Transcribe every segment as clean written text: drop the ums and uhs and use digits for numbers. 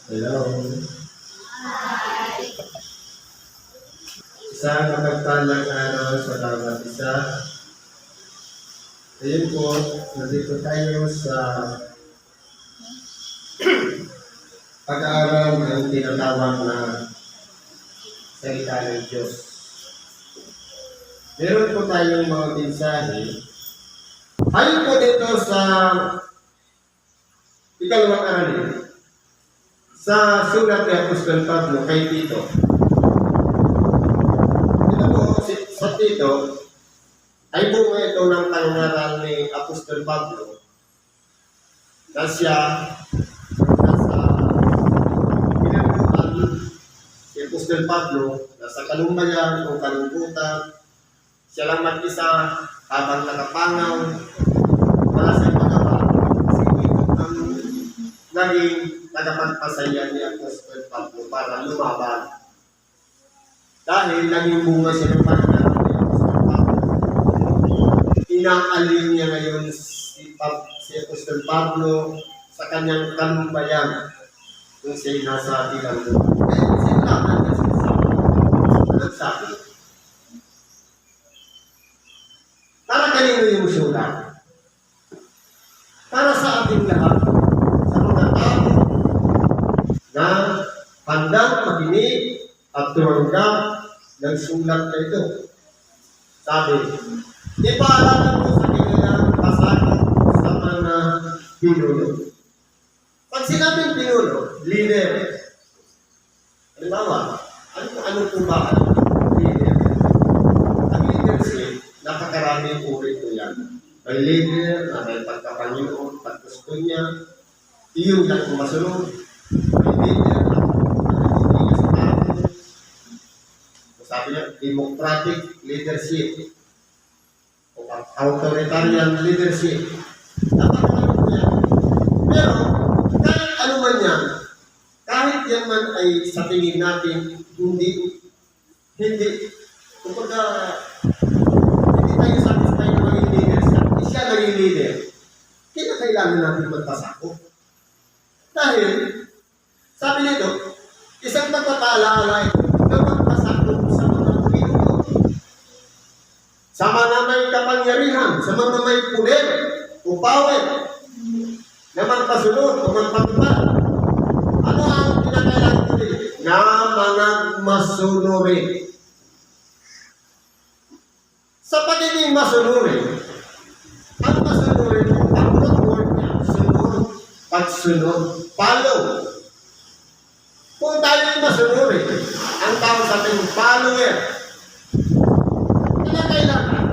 Hello. Isang mapagpalang araw sa bawat isa. Ayun po, nandito tayo sa pag-aaral ng tinatawag na salita ng Diyos. Meron po tayong mga mensahe. Ayun po dito sa ikalawang aralin. Sa sulat ni Apostol Pablo kay Tito. Ito po, sa Tito, ay bunga ito ng pangaral ni Apostol Pablo na siya nasa pinagbuhan si Apostol Pablo nasa kalumbayan o kalungkutan. Siya lang mag-isa habang nakapangaw, wala siyang magawa. Si Tito ang naging tagapagpasaya ni Apostol Pablo para lumaban. Dahil naging bunga siya ng pangaral ni Apostol Pablo. Inaalin niya ngayon si Apostol Pablo sa kanyang kalumbayan kung siya'y nasa bilangguan. Kaya siya laman na sinasabi. Nagsabi. Para kanino yung sulat? Para sa ating lahat. Sa mga tao na handang makinig at tumanggap ng sulat na ito. Sabi, ipaalaman ko sa kanilang pasado sa mga pinuno. Pag sinabing pinuno, leader. Halimbawa, ano po ba ang leader? Ang leadership, napakaraming uri po yan. May leader na may pagkapanginoon, paggusto niya, iyon lang kung masunod. May leader na hindi niya sa tao. Sabi niya, democratic leadership o authoritarian leadership. Napakaraming po yan. Pero, kahit ano man yan, kahit yan man ay sa tingin natin, hindi, kumbaga, hindi tayo satisfy na maging leader siya. Hindi siya naging leader. Kailangan natin magpasako. Dahil, sabi nito, isang pagpapaalaala ito na magpasako sa mga pinuno. Sa mga may kapangyarihan, sa mga may puder o power, na magpasunod o magpatupad. Ano ang kinakailangan ko rin? Na mga masunuri. Sa pagiging masunuri, ang masunuri mo, ang root word niya, sunod, pagsunod, follow. Kung tayo yung masunuri, ang tawag sa ating follower, kinakailangan.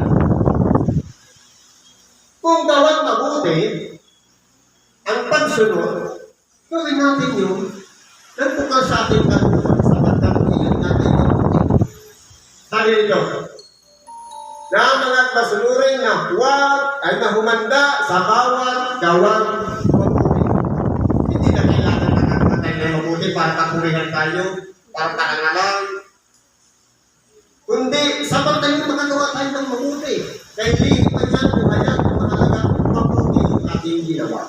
Kung gawang mabuti, ang pagsunod, gawin natin yun, nagpukal sa ating kaluluwa, sa pagkakulihan natin yung sabi nito, na mga masunurin na huwag ay mahumanda sa bawat gawang mabuti. Hindi na kailangan nakakatay na mabuti para kakulihan tayo, para kaangalan. Kundi, sapat na yung makagawa tayo ng mabuti. Dahil lihit na yan, buhayan, mahalaga, mabuti yung ating ginawa.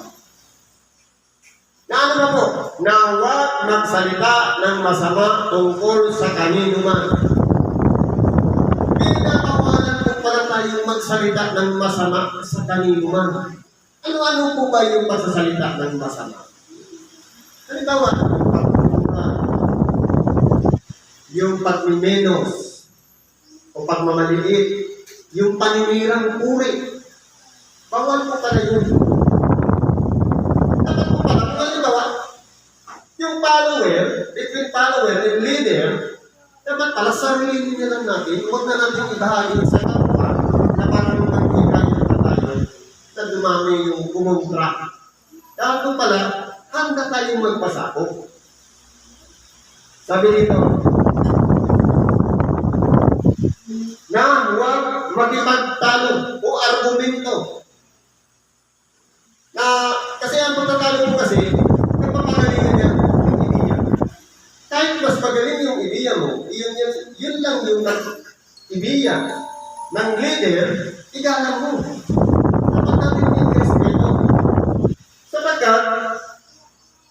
Na ano na po? Na huwag magsalita ng masama tungkol sa kanino man. Pinatawanan po pala tayong magsalita ng masama sa kanino man. Ano-ano po ba yung magsasalita ng masama? Halimbawa, yung pagmimenos o pagmamaliit, yung paninirang puri. Bawal po pala yun. Dapat po pala, kung halimbawa, yung follower, between follower and leader, dapat pala sarili niya lang natin, huwag na natin ibahagi sa kapwa na parang mag-ibahagi na tayo na dumami yung kumontra. Dahil po pala, handa tayong magpasako. Sabi dito, na huwag makipagtalo o argumento. Kasi ang pagtatalo mo kasi, nagpapagalingan niya yung ideya. Kahit mas magaling yung ideya mo, yun lang yung ideya ng leader, igalang mo. Dapat natin yung respeto. Sapagkat,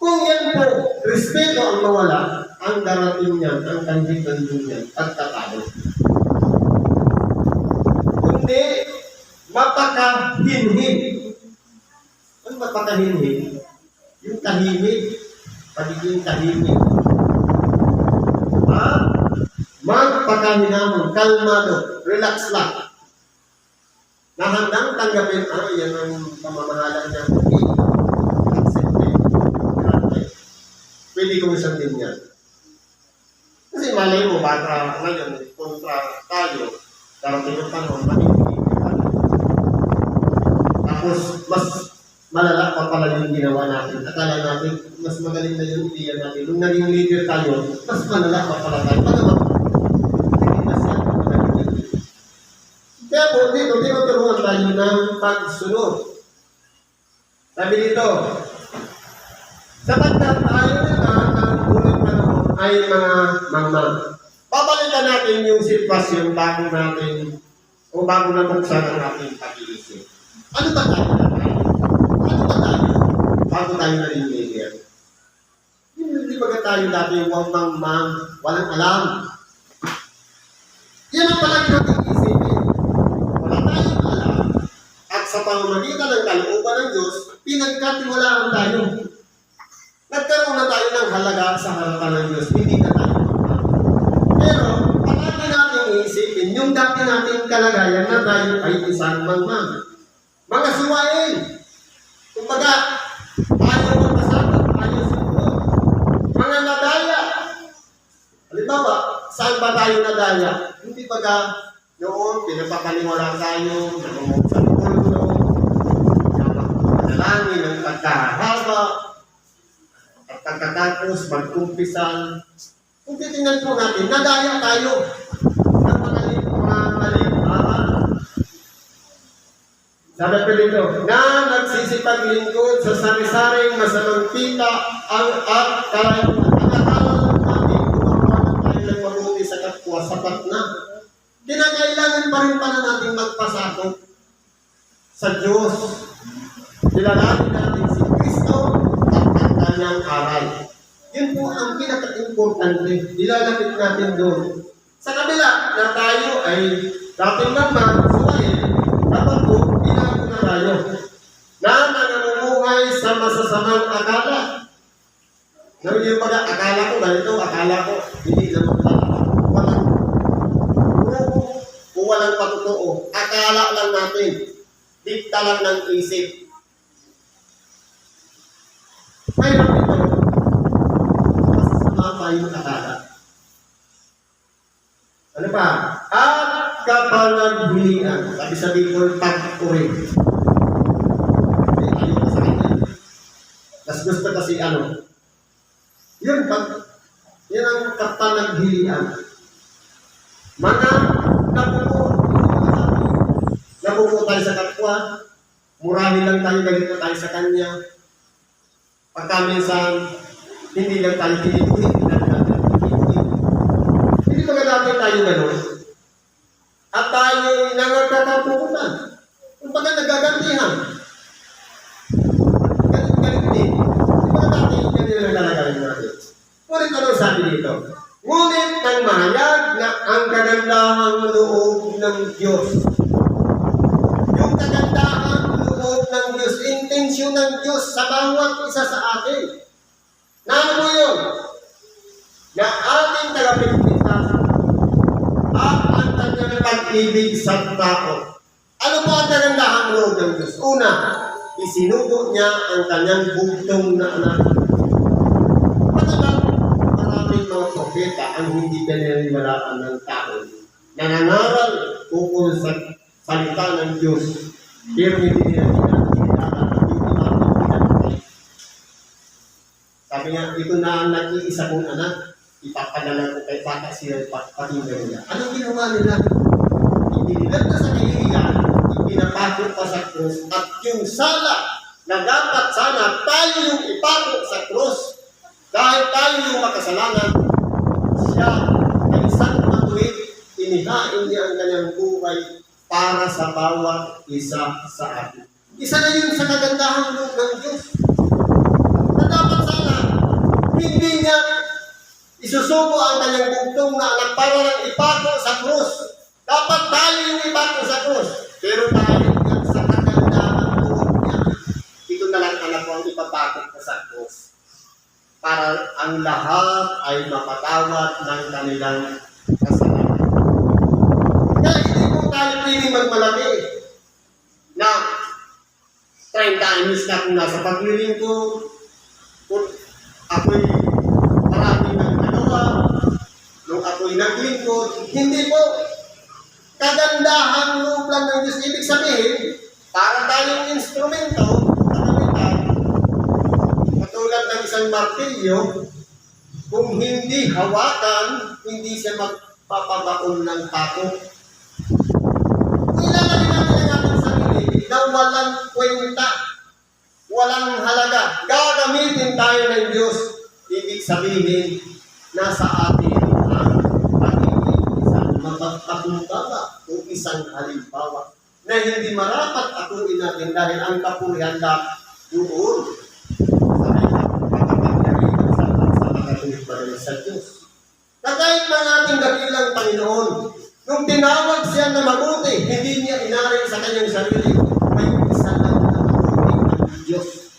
kung yan po respeto ang mawala, ang darating niyan, ang kandidan niyan, pagtatalo. Kundi, mapakahinhin. Ano mapakahinhin? Yung tahimik, pagiging tahimik. Magpakahinamon, kalmado, relax lang. Na handang tanggapin, yan ang pamamahalan niya. Accept it. Pwede kong sundin yan. Kasi malay mo, baka ngayon, kontra tayo, darating yung panahon, manipili tayo. Tapos, mas malala pa pala yung ginawa natin. Akala natin, mas magaling na yung ideya natin. Nung naging leader tayo, mas malala pa pala tayo. Kaya po, dito, tinuturuan tayo ng pagsunod. Sabi dito, sapagkat tayo na ang unang panahon ay mga mangmang. Babalikan natin yung sitwasyon bago natin o bago na buksan ang ating pag-iisip. Ano ba tayo na tayo? Ano ba tayo? Bago tayo na rin leader. Hindi ba tayo dati huwag mangmang, walang alam. Yan ang palagi natin isipin. Wala tayong alam. At sa pamamagitan ng kalooban ng Diyos, pinagkatiwalaan tayo. Nagkaroon na tayo ng halaga sa harapan ng Diyos. Hindi na tayo mangmang. Pero, palagi natin iisipin, yung dati nating kalagayan na tayo ay isang mangmang. Mga suwain. Kumbaga, ayaw magpasama, ayaw siguro. Mga nadaya. Halimbawa, saan ba tayo nadaya? Hindi baga noon, pinapapaniwala tayo, namumog sa pulo, manalangin ng pagkahaba, at pagkatapos, magkumpisan. Kung titingnan po natin, nadaya tayo ng mga malimbahan. Sabi pa dito, na nagsisipaglingkod sa sari-saring masamang pita at akala natin kung tayo ng mabuti sa kapwa, sapat na. Kinakailangan pa rin pala natin magpasakop sa Diyos. Kilalanin natin si Kristo at ang kanyang aral. Yun po ang pinaka-importante. Nilalapit natin doon. Sa kabila na tayo ay dating naman, suwain, dapat po, binago na tayo na nanganumuhay sa masasamang akala. Namin yung pag akala ko, ganito, akala ko, hindi naman pala. Walang puro o walang patotoo. Akala lang natin. Dikta lang ng isip. Mayroon ito. Masasama pa yung akala. Ano pa? At kapanaghilian. Sabi-sabi ko, pag-uwi. Ayaw ko sa kanya. Mas gusto kasi ano. Yun ang kapanaghilian. Mga nabuko tayo sa kapwa, murahin lang tayo, ganito tayo sa kanya. Pagka minsan, hindi lang tayo pinipili, hindi ba dati tayo gano'n? At tayo nangagkakapukutan. Kung baga nagagantihan. Galit din. Di ba dati ganito lang nalagayin natin? Ngunit ano sabi dito? Ngunit ang mahayag na ang kagandahang loob ng Diyos. Yung kagandahang loob ng Diyos, intensyon ng Diyos sa bawat isa sa atin. Na ano mo yun? Na ating tagapagligtas at ang kanyang pag-ibig sa tao. Ano po ang kagandahang loob ng Diyos? Una, isinugo niya ang kanyang bugtong na anak. Maraming mga propeta ang hindi pinaniwalaan ng tao. Nangangaral tungkol sa salita ng Diyos. Pero hindi nila pinaniwalaan yung amang pinatay. Sabi nga, ito na ang nag-iisa kong anak. Ipapadala ko kay bata siya patinggan niya. Anong ginawa nila? Ipinilag na sa kahihiyan, ipinapakot pa sa krus, at yung sala na dapat sana tayo yung ipakot sa krus. Dahil tayo yung makasalanan, siya ay isang matuwid, inihain niya ang kanyang buhay para sa bawat isa sa atin. Isa na yun sa kagandahang loob ng Diyos. Na dapat sana, hindi isusubo ang kanyang bugtong na anak para lang ipako sa krus. Dapat tayo yung ipako sa krus. Pero tayo sa kagandahan buhay niya, ito na lang anak ko ang ipapakot ko sa krus. Para ang lahat ay mapatawad ng kanilang kasalanan. Kaya hindi po tayo pwedeng magmalaki na 30 anyos na kung nasa paglilingkod, kung ako'y maraming nagagawa, nung ako'y naglingkod, hindi po. Kagandahan ng plan ng Diyos, ibig sabihin, para tayong instrumento, katulad ng isang martilyo, kung hindi hawakan, hindi siya magpapabaon ng pako. Kung ilalagay natin ang ating sarili na walang kwenta, walang halaga, gagamitin tayo ng Diyos, ibig sabihin, nasa atin ang pagiging isang mapagpakumbaba o isang halimbawa na hindi marapat akuin natin dahil ang kapurihan lang doon sa Diyos. Kahit ng ating dakilang Panginoon, nung tinawag siya na mabuti, hindi niya inaring sa kanyang sarili, may isa lang na mabuti ang Diyos.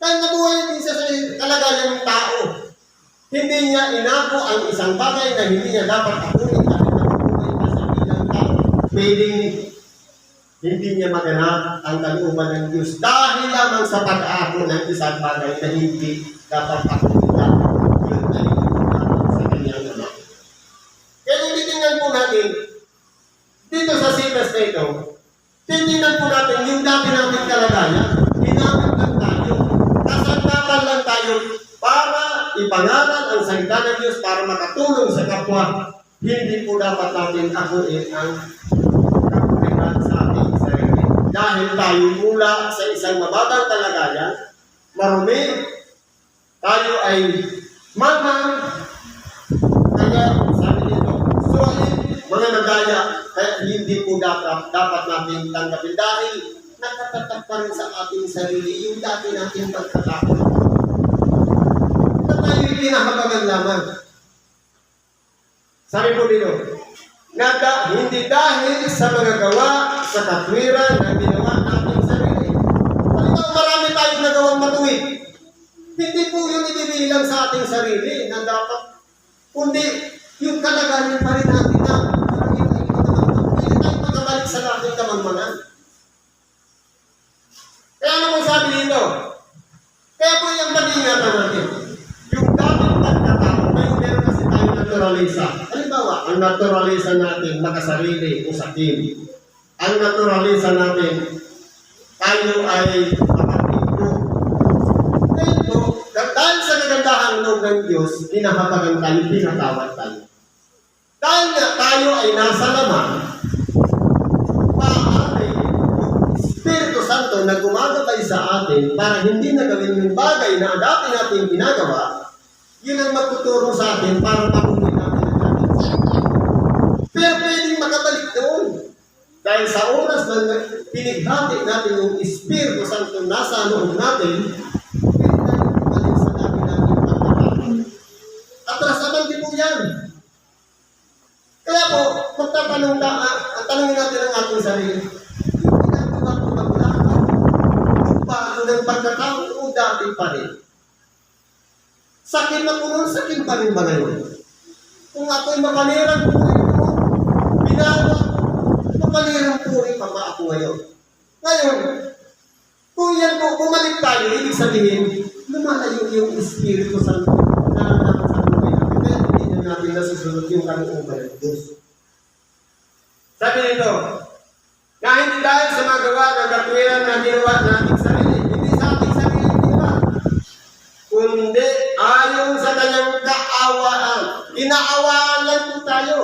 Dahil nabuhay din siya sa kalagayan ng tao, hindi niya inako ang isang bagay na hindi niya dapat akunin at nabuhay na sa bilang tao. Pwedeng hindi niya maganap ang kalooban ng Diyos dahil lamang sa pag-ako ng isang bagay na hindi dapat akunin natin. Yun ay sa kanyang anak. Kaya kung titingnan po natin, dito sa sitas na ito, titingnan po natin yung dati natin kalagayan, ginamit lang tayo, kasangkapan lang tayo para ipangaral ang salita ng Diyos para makatulong sa kapwa. Hindi po dapat natin akuin ang kapurihan sa ating sarili. Dahil tayo mula sa isang mababang kalagayan, marumi, tayo ay manang, kaya sabi nito, suwain, mga nagaya, kaya hindi po dapat natin tanggapin dahil nakatatak pa rin sa ating sarili yung dati natin pagkatakot. Na tayo pinahabagan lamang. Sabi po dito, hindi dahil sa mga gawa sa katwiran na ginawa natin sarili. Halimbawa, marami tayong nagawang matuwid. Hindi po yun ibibilang sa ating sarili na dapat, kundi yung kalagayan pa rin natin na hindi tayo magkabalik sa ating kamangmangan. Kaya ano mo sabi dito? Kaya po yung pag-ingatan natin. Yung dating pagkatao, meron kasi tayong naturalisa. Halimbawa, ang naturalisa natin makasarili o sakin. Ang naturalisa natin, tayo ay makapigpo. Ngayon po, dahil sa kagandahan loob ng Diyos, pinahabagan tayo, pinatawad tayo. Dahil nga tayo ay nasa laman, maaari yung Espiritu Santo na gumagabay sa atin para hindi na gawin yung bagay na dati natin ginagawa, yun ang magtuturo sa atin para pakunin natin ang ating sarili. Pero pwedeng makabalik doon. Dahil sa oras na pinighati natin yung Espiritu Santo nasa loob natin, atrasaman din po yan. Kaya po, tanongin natin ang ating sarili. Yung ginagawa ko maglakan, yung bago ng pagkatao o dati pa rin. Sakin na po nun, sakin pa rin ba ngayon? Kung ako'y mapanirang po rin po, binawa, mapanirang po rin pa ba ako ngayon? Ngayon, kung yan po, bumalik tayo, ibig sabihin, lumalayo yung Espiritu Santo na sa buhay natin. Kaya hindi na natin nasusunod yung kalooban ng Diyos. Sabi nito, na hindi dahil sa magawa ng katwiran na ginawa nating sarili, hindi sa ating sarili ginawa, kundi ayon sa kanyang kaawaan. Inaawaan lang po tayo.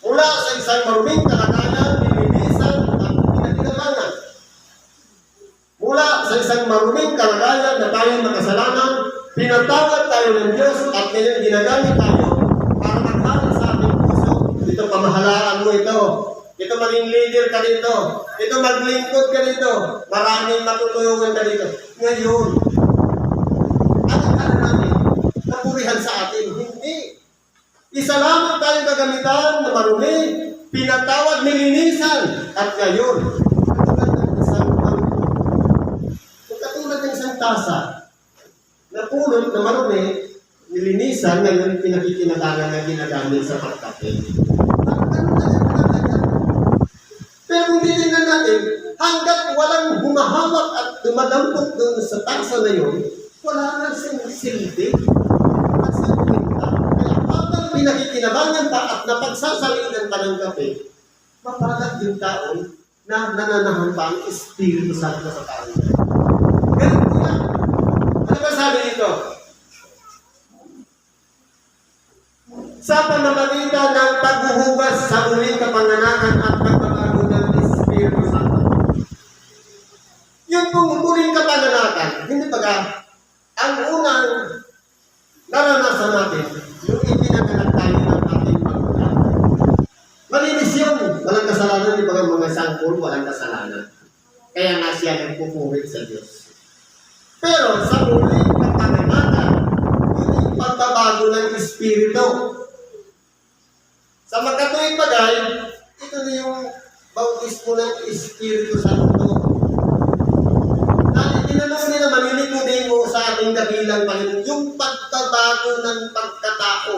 Mula sa isang maruming kalagayan, nilinisan at pinaginalangan. Mula sa isang maruming kalagayan na tayong makasalanan, pinatawad tayo ng Diyos at ngayon ginagamit tayo para maghain sa ating puso. Ito, pamahalaan mo ito. Ito, maging leader ka dito. Ito, maglingkod ka dito. Maraming matutulungan ka dito. Ngayon, ano natin? sinasabihan sa atin. Hindi. Isa lamang tayong gagamitan na marumi, pinatawad, nilinisan. At ngayon, katulad ng isang tasa na pulot na marumi, nilinisan, ngayon pinakikinabangan na ginagamit sa pagkape. Pero kung titignan natin, hanggat walang humahawak at dumadampot doon sa tasa na yun, wala na siyang silbi at sa kwenta. Kaya habang pinakikinabangan pa at napagsasalinan pa ng kape, mapalat yung taon na nananahan pa ang Espiritu Santo sa taon. Ganun po yan. Ano ba sabi dito? Sa pamamagitan ng paghuhugas sa muling kapanganakan at pagbabago ng Espiritu Santo. Yung muling kapanganakan, hindi ba ang unang naranasan natin, yung ipinaganak tayo ng ating pagkulang. Malinis yun, walang kasalanan, di ba mga sangkol, walang kasalanan. Kaya nga siya nagpupurit sa Diyos. Pero sa muling kapanganakan, yung pagbabago ng Espiritu. Sa magkatuwing bagay, ito na yung bautismo ng Espiritu Santo. Na tinanong nila, maninig mo sa ating kabilang Panginoon, yung pagbabago ng pagkatao.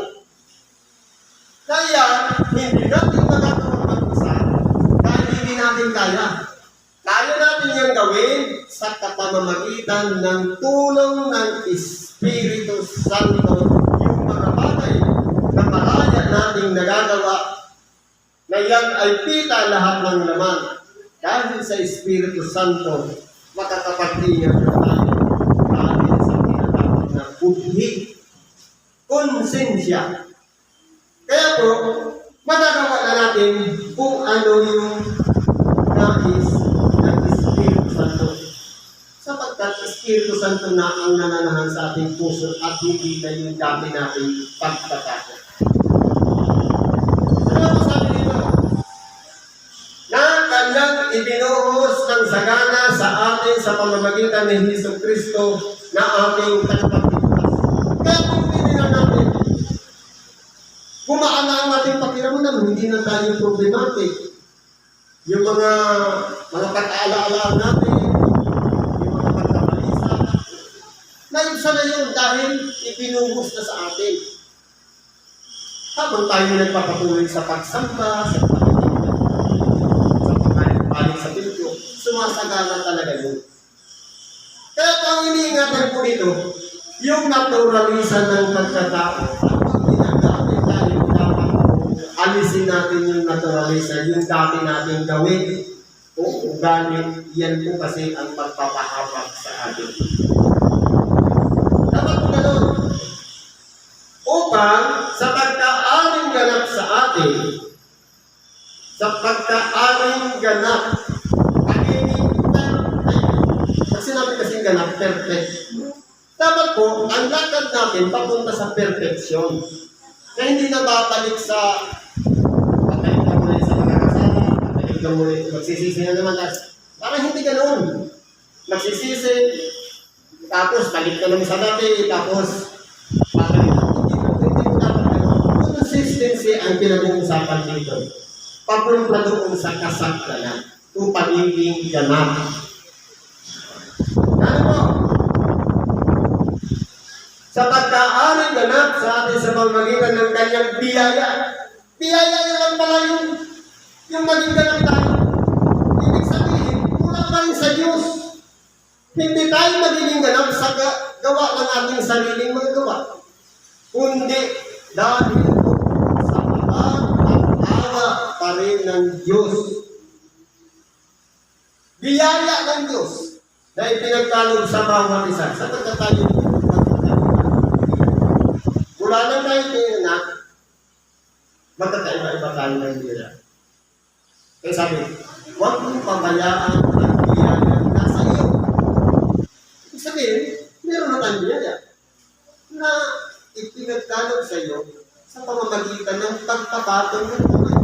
Kaya, hindi natin magagawa mag-isa dahil hindi natin kaya. Kaya natin yung gawin sa kapamamagitan ng tulong ng Espiritu Santo, yung mga bagay na malaya nating nagagawa na yan ay pita lahat ng laman. Dahil sa Espiritu Santo, makakapagtingan na tayo dahil sa tinatawag na budhi, konsensya. Kaya po, magagawa na natin kung ano yung nais ng Espiritu Santo. Sapagkat Espiritu Santo na ang nananahan sa ating puso at hindi na yung dati nating pagtatakot. Ano sabi dito? Na kanyang ibinuhos ng sagana sa atin sa pamamagitan ni Hesus Kristo na ating tagapagligtas. Kaya kung titignan natin, gumaan na ang ating pakiramdam, hindi na tayo problematic. Yung mga pag-aala-ala natin, yung mga pagkabalisa, naibsa na yun dahil ipinuhos na sa atin. Habang tayo nagpapatuloy sa pagsamba, sa pagkain sa pilyo, sumasagana talaga yun. Kaya ang iniingatan po dito, yung naturalisan ng pagkatao, at ginagamit tayo dapat alisin natin yung naturalisan, yung dati natin gawin o ugali, yan po kasi ang pagpapahabag sa atin. Dapat po gano'n. Upang sa pagkaaring ganap sa atin, sa pagkaaring ganap, pag sinabi kasing ganap, perfect. Dapat po, ang lakad natin papunta sa perfection. Na hindi na babalik sa patayin ka muli sa pagkakasama, patayin ka muli, magsisisi na naman. Parang hindi ganoon. Magsisisi, tapos balik ka naman sa dati, tapos patayin ka. Hindi mo dapat ganoon. Consistency ang pinag-uusapan dito. Papunta doon sa kasagdanan, o pagiging ganap. Ano po? Sa pagkaaring ganap sa atin sa pamamagitan ng kanyang biyaya. Biyaya yun lang pala yung maging ganap tayo. Ibig sabihin, kulang pa rin sa Diyos. Hindi tayo magiging ganap sa gawa ng ating sariling mga gawa. Kundi dahil sa mahal at awa pa rin ng Diyos. Biyaya ng Diyos na ipinagkaloob sa bawat isa. Sapagkat tayo mula na tayo pinag magkakaiba-iba tayo ng biyaya. Kaya sabi, huwag mong pabayaan ang biyaya nasa iyo. Ibig sabihin, meron na tayong biyaya na ipinagkaloob sa iyo sa pamamagitan ng pagpapatong ng kamay.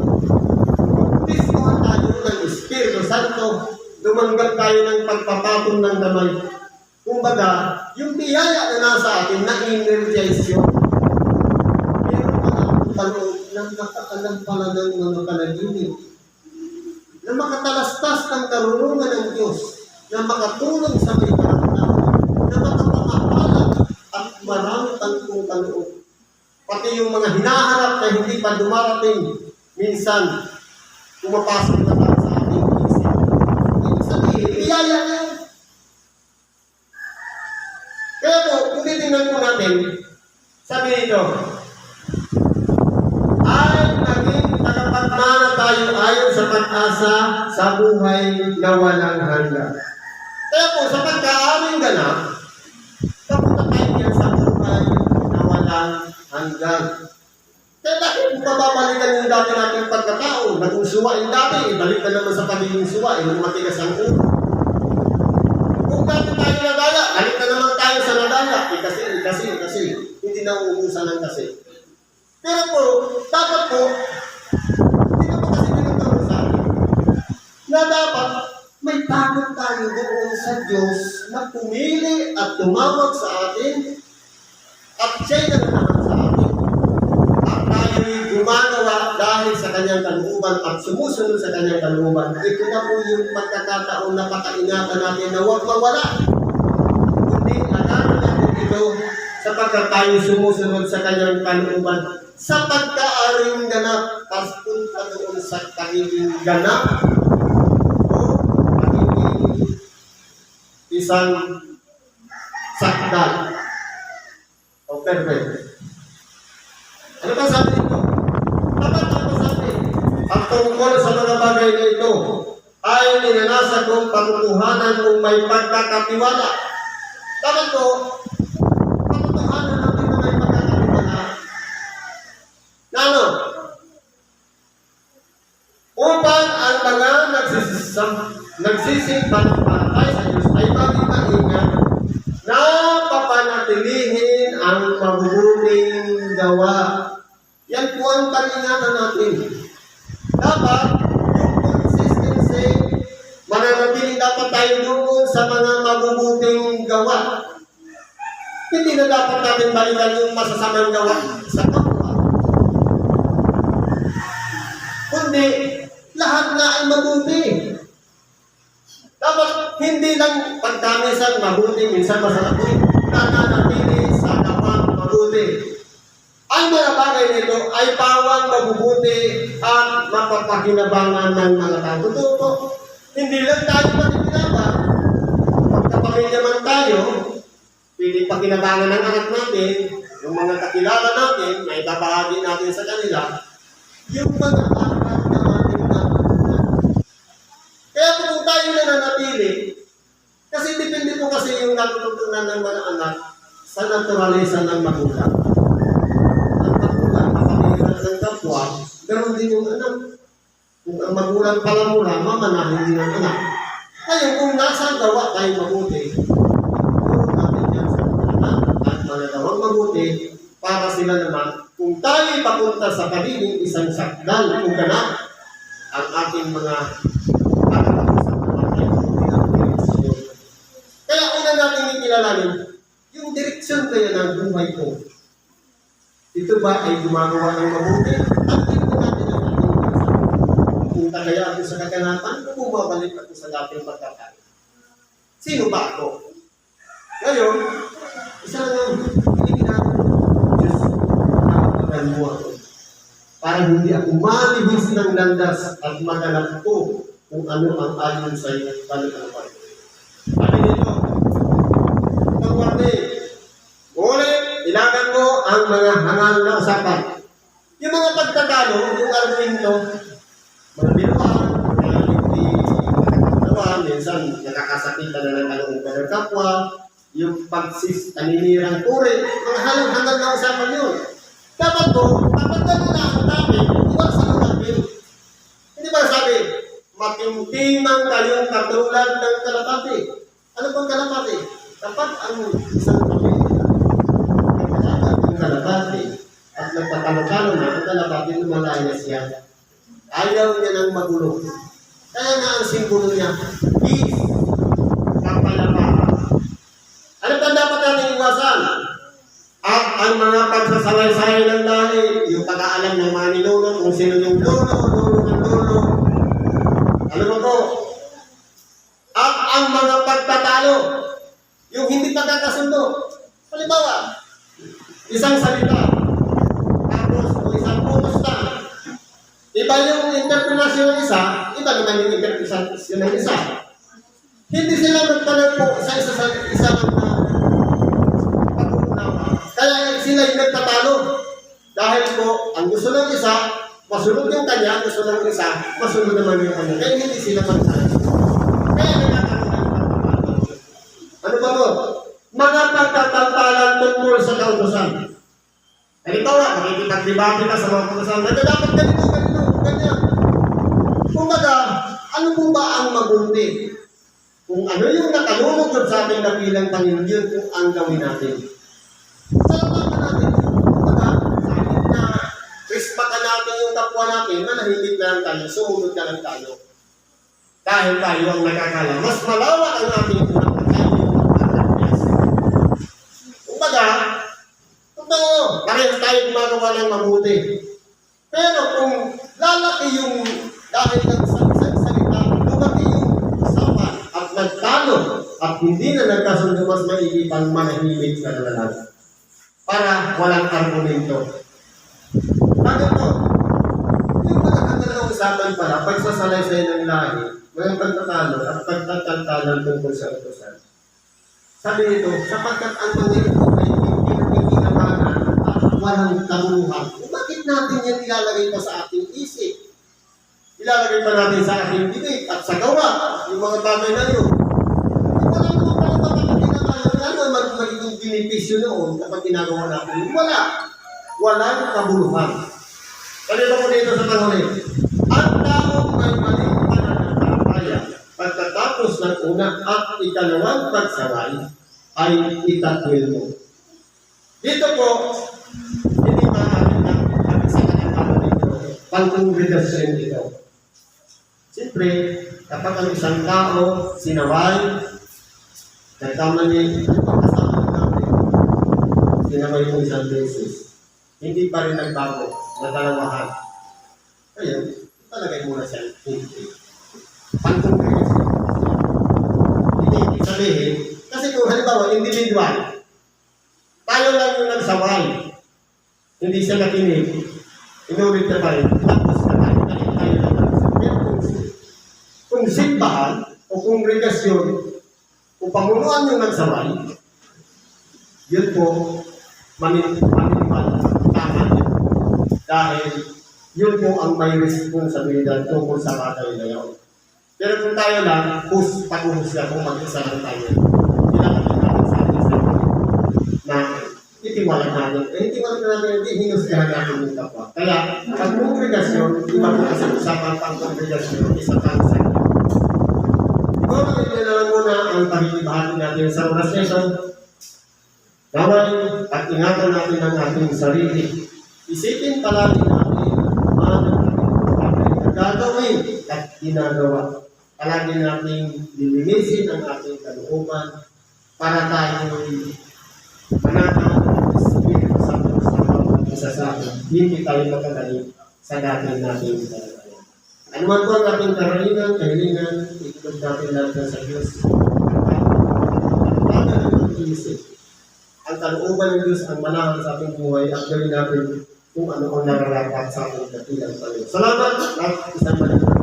Pistuhan tayo ng Espiritu Santo, dumanggap tayo ng pagpapatong ng kamay. Kung kumbaga, yung biyaya na nasa atin, na-energize yun. Meron pala ang paloob na nakakalam pala ng mga panaginip, na makatalastas ng karunungan ng Diyos, na makatulong sa may karamdaman, na makapamahalag at marami tangkong kaloob. Pati yung mga hinaharap na hindi pa dumarating, minsan, pumapasok na tayo sa ating isip. Ibig sabihin, biyaya na yun. Kaya po, kung titingnan po natin, sabi nito, ay naging tagapagmana tayo ayon sa pag-asa sa buhay na walang hanggan. Kaya po, sa pagkaaring ganap, papunta tayo yan sa buhay na walang hanggan. Kaya dahil kung mababalikan yung dati nating pagkatao, naging suwain dati, ibalik na naman sa pagiging suwain, yung matigas ang ulo. Kung dati tayo nadala, balik na naman tayo sa nadala. Kasi, hindi na uubusan ng kasi. Pero po, dapat po, hindi na po kasi tinuturo sa akin, na dapat may takot tayo doon sa Diyos na pumili at tumawag sa atin at siya'y naganahan sa atin. At tayo'y gumagawa dahil sa kanyang kalooban at sumusunod sa kanyang kalooban. Ito na po yung pagkakataon na pakaingatan natin na huwag mawala. Kundi alanan natin ito sapagkat tayo sumusunod sa kanyang kalooban. Sa pagkaaring ganap, paspunta doon sa kagiging ganap o kagiging isang sakdal o perfect. Ano ba sabi nito? Dapat ako sabi, ang tungkol sa mga bagay na ito ay ninanasa kong patutuhanan kung may pagkakatiwala. Dapat ko, patutuhanan natin na may pagkakatiwala. Na ano? Upang ang mga nagsisimpatay sa Diyos ay maging maingat na papanatilihin ang mabubuting gawa. Yan po ang paningatan natin. Dapat, yung consistency, mananatiling dapat tayo doon sa mga mabubuting gawa. Hindi na dapat natin balikan yung masasamang gawa sa kapwa. Kundi, lahat na ay mabuti. Dapat hindi lang pagkamisan mabuti, minsan masalapuin. Nananatili sa kapang mabuti. Ang mga bagay nito ay pawang mabubuti at mapapakinabangan ng mga tao. Totoo, hindi lang tayo makikinabang. Pagkapamilya man tayo, pwede pakinabangan ng anak natin, yung mga kakilala natin, may babahagi natin sa kanila, yung mga anak na ating natutunan. Kaya kung tayo nananatili, kasi depende po kasi yung natutunan ng mga anak sa naturalisa ng magulang. Ang magulang, kapamiran ng kapwa, ganoon din yung anak. Kung ang magulang pala mura, mamanahin din ang anak. Kaya kung nasa gawa tayo mabuti, puro natin yan sa mga anak at managawang mabuti para sila naman, kung tayo papunta sa pagiging isang sakdal kung ganap ang ating mga kaya una natin ikilalanin, yung direksyon kaya ng buhay ko. Ito ba ay gumagawa ng mabuti? At ito natin ang ating direksyon. Kung kaya ako sa kaganapan, kung bumabalik ako sa dating pagkakain. Sino ba ako? Ngayon, isa lang ang pinigin natin. Diyos, nakapagdan mo ako. Para hindi ako malibis ng landas at maganap ko kung ano ang ayon sa iyo pananapan. Sabi nito, ngunit, ilagan mo ang mga hangal na usapan. Yung mga pagtatalo, yung argumento, mga biruan, mga hindi nakakatawa, minsan nakakasakitan na ng kalooban ng kapwa, yung paninirang turi, mga hangal na usapan yun. Dapat po, kapag gano'n na ang topic, iwan sa natin. Hindi ba sabi, matimtimang kayong katulad ng kalapati. Ano pang kalapati? Dapat ang isang pamilya ay kalaban ng kalapati at nagpapalokalo na ang kalapati lumalaya siya. Ayaw niya ng magulo. Kaya nga ang simbolo niya, peace, kapalapakan. ang mga pagsasalaysay ng lahi, yung pag-aalam ng mga ninuno, kung sino yung luno ng luno. Ano mo to? At ang mga pagtatalo, yung hindi pagkakasundo. Halimbawa, isang salita, tapos o isang putos na. Iba yung interpretasyon ng isa, iba naman yung interpretasyon ng isa. Hindi sila nagtanong po isa-isa sa isang pag-uunawa. Kaya sila yung nagtatalo. Dahil po, ang gusto ng isa, masunod yung kanya, gusto ng isa, masunod naman yung kanya. Kaya hindi sila magsasabi. Kaya nagkakaroon ng pagtatalo. Ano ba to? Mga pagtatantalan tungkol sa kautosan. Halimbawa, makikipag-debate ka sa mga kautosan, dapat ganito, ganyan. Kumbaga, ano po ba ang mabuti? Kung ano yung nakalulugod sa ating napilang Panginoon, yun kung ang gawin natin. Salamat natin. Kumbaga, sa atin na respectan natin yung kapwa natin, manahimik na lang tayo, sumunod na lang tayo. Dahil tayo ang nakakala, mas malawak ang ating unang pagkain. Kumbaga, totoo, parehas tayo gumagawa ng mabuti. Pero kung lalaki yung dahil ng isang salita, lumaki yung usapan at nagtalo at hindi na nagkasundo, mas maigi pang manahimik na lang para walang argumento. Bakit po? Yung magkakatalang usapan pala, pagsasalaysay ng lahi, mga pagtatalo at pagtatantalan tungkol sa utosan. Sabi nito, sapagkat ang Panginoon ay hindi nakikinabangan at walang kabuluhan. Bakit natin yan ilalagay pa sa ating isip? Ilalagay pa natin sa ating bibig at sa gawa, yung mga bagay na yun. Wala naman pala kapag ginagawa. Ano magiging benepisyo noon kapag ginagawa natin? Wala. Walang kabuluhan. Kanina ko dito sa panghuli. Ang taong may maling pananampalataya pagkatapos ng una at ikalawang pagsaway ay itatwil mo. Dito po, hindi maaaring ang sa kanang dito, pang-congregasyon dito. Siyempre, kapag ang isang tao sinaway, nagkamali, kasama natin, sinaway mo isang beses, hindi pa rin nagbago, nadalawahan. Ayun, talagay muna siya, hindi. Pang-congregasyon. Hindi sabihin, kasi kung halimbawa, individual, tayo lang yung nagsaway, hindi siya nakinig, inulit na pa rin, tapos na tayo lang nagsaway. Kung simbahan o kongregasyon o pamunuan yung nagsaway, yun po, maninipan, tama yun. Dahil yun po ang may responsibilidad tungkol sa bagay na yun. Pero kung tayo lang, pag-uhusga kung mag-isa lang tayo, kailangan natin sa ating sarili na itiwalag natin. Itiwalag natin, hindi hinusgahan natin yung kapwa. Kaya, ang kongregasyon, iba po kasi usapan pang kongregasyon, isa pang sa kung nalang muna ang pag-ibahati natin sa oras nito, naway at ingatan natin ang ating sarili. Isipin palagi natin ang ating gagawin at ginagawa. Palagi natin lilinisin ang ating kalooban para tayo'y panatang Espiritu Santo sa mga masasabi. Hindi tayo magkagaling sa dating natin kalagayan. Ano man po ang ating kahilingan, itulog natin natin sa Diyos. Ang pag-iisip. Ang kalooban ng Diyos ang malahang sa ating buhay at gawin natin kung ano ang nararapat sa ating katilang Panginoon. Salamat at isang malamang.